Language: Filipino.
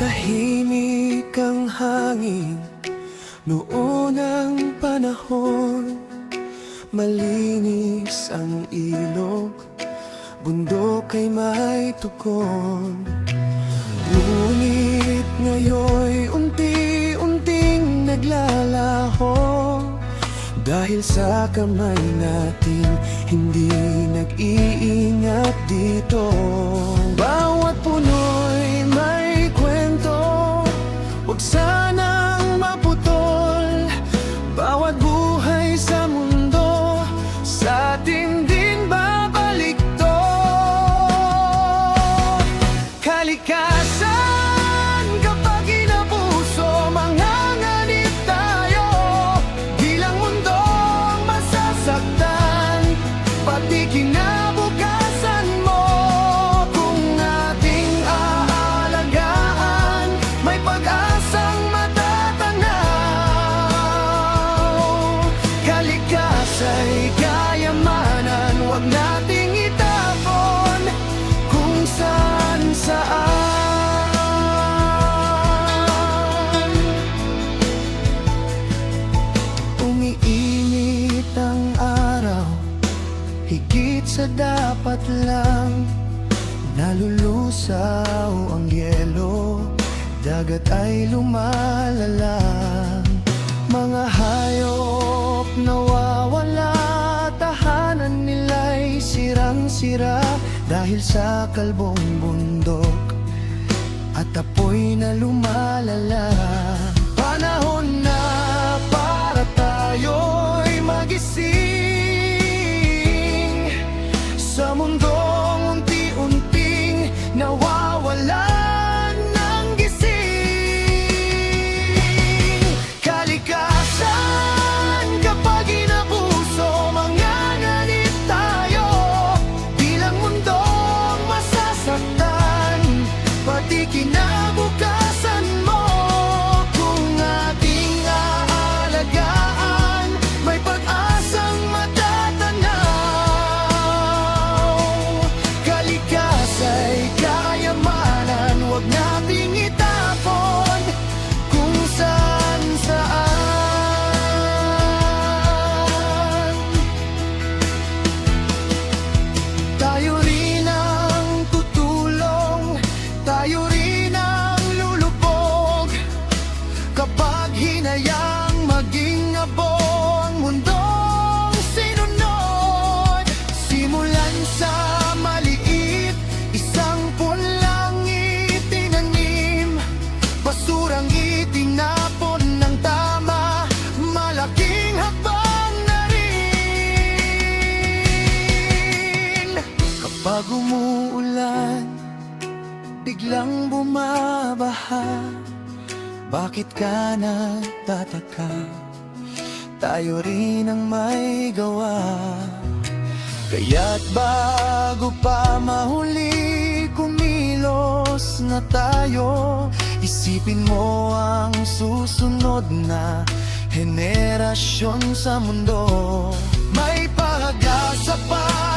Tahimik ang hangin noon ang panahon, malinis ang ilog, bundok ay may tugon. Ngunit ngayon'y unti-unting naglalaho, dahil sa kamay natin hindi nag-iingat dito. Bawat puno'y may kwento, huwag sanang maputol. Bawat buhay sa mundo, sa atin din babalik to. Kalikasan, kapag inapuso, manganganib tayo. Di lang mundong masasaktan, pati kinabukasan mo. Kung ating aalagaan, may pag-asang matatanaw. Kalikasa'y kayamanan, huwag nating itapon kung saan-saan. Umiinit ang araw, higit sa dapat lang. Nalulusaw ang yelo, dagat ay lumalalang. Mga hayop nawawala, tahanan nila'y sirang-sira, dahil sa kalbong bundok at apoy na lumalala. Panahon na para tayo'y magising sa mundong unti-unting nawawalan ng gising. Kalikasan, kapag inapuso, manganganib tayo. Di lang mundong masasaktan, pati kinabukasan mo. Kung ating aalagaan, may pag-asang matatanaw. Kalikasa'y kayamanan, huwag nating itapon kung saan-saan. Tayo rin ang tutulong, tayo rin ang lulubog, kapag hinayang maging abo ang mundong sinunod. Simulan sa maliit, isang pulang itinanim, basurang itinapon ng tama, malaking hakbang na rin. Kapag umuulan, biglang bumabaha, bakit ka nagtataka? Tayo rin ang may gawa. Kaya't bago pa mahuli, kumilos na tayo. Isipin mo ang susunod na henerasyon sa mundo. May pag-asa pa